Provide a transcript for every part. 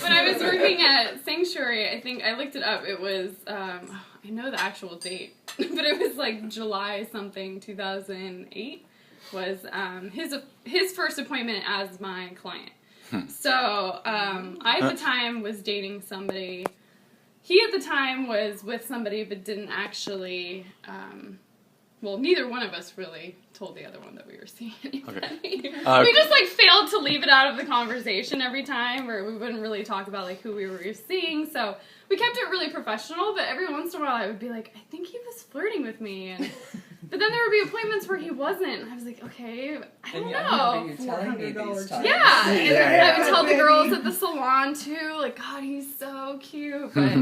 When I was working at Sanctuary, I think I looked it up. It was, I know the actual date, but it was like July something, 2008, was his first appointment as my client. So I at the time was dating somebody. He at the time was with somebody, but didn't actually. Well, neither one of us really told the other one that we were seeing anybody. Okay. We just, like, failed to leave it out of the conversation every time, or we wouldn't really talk about, like, who we were seeing, so we kept it really professional, but every once in a while I would be like, I think he was flirting with me, but then there would be appointments where he wasn't, and I was like, okay, I don't know. I remember you telling me these times. Yeah, and I would tell the girls at the salon, too, like, God, he's so cute, but,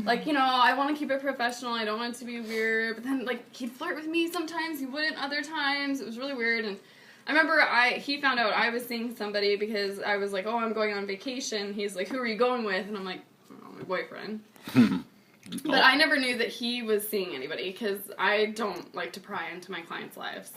like, you know, I want to keep it professional, I don't want it to be weird, but then, like, he'd flirt with me sometimes, he wouldn't other times, it was really weird, and I remember he found out I was seeing somebody because I was like, oh, I'm going on vacation, he's like, who are you going with, and I'm like, oh, my boyfriend. But I never knew that he was seeing anybody because I don't like to pry into my clients' lives.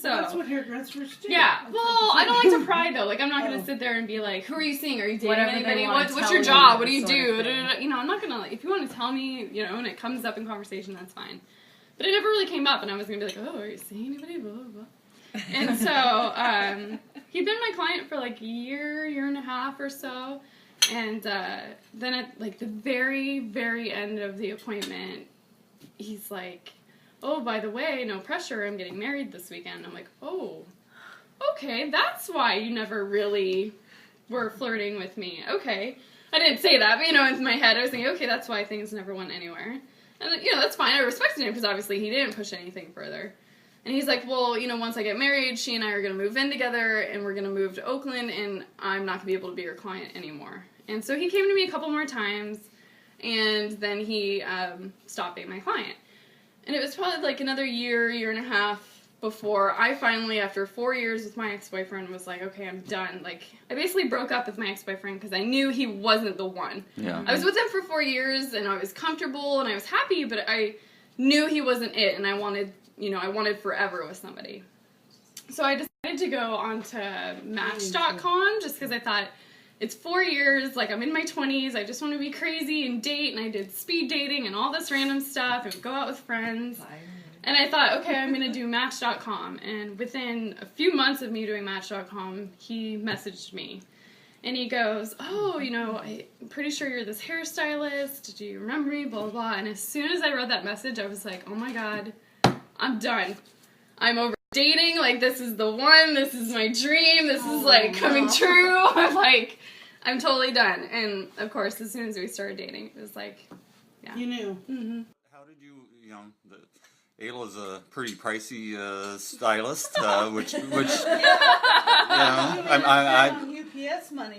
So that's what hairdressers do. Yeah. Well, I don't like to pry though. Like I'm not gonna sit there and be like, "Who are you seeing? Are you dating anybody? What's your job? What do you do?" You know, I'm not gonna. If you want to tell me, you know, and it comes up in conversation, that's fine. But it never really came up, and I was gonna be like, "Oh, are you seeing anybody?" Blah blah blah. And so he'd been my client for like a year and a half or so. And then at, like, the very, very end of the appointment, he's like, oh, by the way, no pressure, I'm getting married this weekend. I'm like, oh, okay, that's why you never really were flirting with me. Okay. I didn't say that, but, you know, in my head, I was thinking, okay, that's why things never went anywhere. And, you know, that's fine. I respected him because obviously he didn't push anything further. And he's like, well, you know, once I get married, she and I are going to move in together, and we're going to move to Oakland, and I'm not going to be able to be your client anymore. And so he came to me a couple more times, and then he stopped being my client. And it was probably like another year and a half before I finally, after 4 years with my ex-boyfriend, was like, okay, I'm done. Like, I basically broke up with my ex-boyfriend because I knew he wasn't the one. Yeah. I was with him for 4 years, and I was comfortable, and I was happy, but I knew he wasn't it, and I wanted forever with somebody. So I decided to go onto Match.com just because I thought, it's 4 years, like I'm in my 20s, I just want to be crazy and date, and I did speed dating and all this random stuff and go out with friends. And I thought, okay, I'm going to do Match.com. And within a few months of me doing Match.com, he messaged me. And he goes, oh, you know, I'm pretty sure you're this hairstylist. Do you remember me? Blah, blah, blah. And as soon as I read that message, I was like, oh my God, I'm done. I'm over dating. Like, this is the one. This is my dream. This is, like, coming true. I'm like, I'm totally done. And, of course, as soon as we started dating, it was like, yeah. You knew. Mm-hmm. How did you know, Ayla's a pretty pricey stylist, which you know, I UPS money.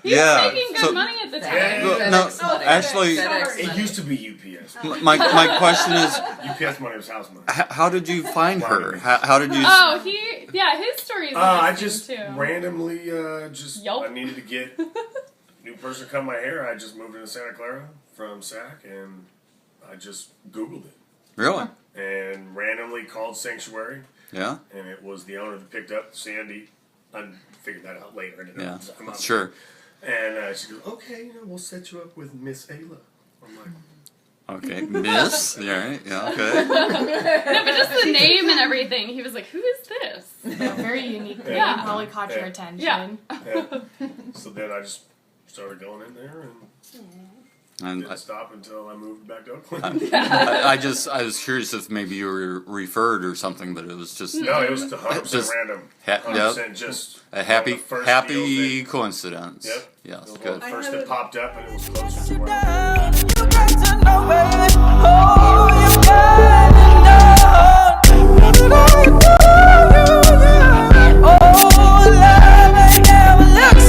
He was making good money at the time. No, actually, it used to be UPS. My question is, UPS money was house money. how did you find her? How did you? Oh, his story is I just too. randomly I needed to get a new person to cut my hair. I just moved into Santa Clara from SAC, and I just Googled it. Really? And randomly called Sanctuary. Yeah. And it was the owner that picked up, Sandy. I figured that out later. I didn't know. Yeah, sure. And she goes, okay, we'll set you up with Miss Ayla. I'm like, okay, Miss? Yeah, right. Yeah, okay. No, but just the name and everything. He was like, who is this? Yeah, very unique name. Yeah. Probably caught your attention. Yeah. So then I just started going in there and didn't stop until I moved back to Oakland. I was curious if maybe you were referred or something, but it was just... No, it was 100% random. 100% just... A happy coincidence. Yep. Yes, the good. First that popped up, and it was closer to where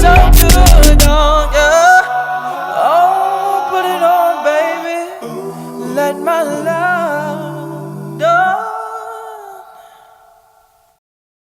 so good on ya. Oh, put it on, baby. let my love go.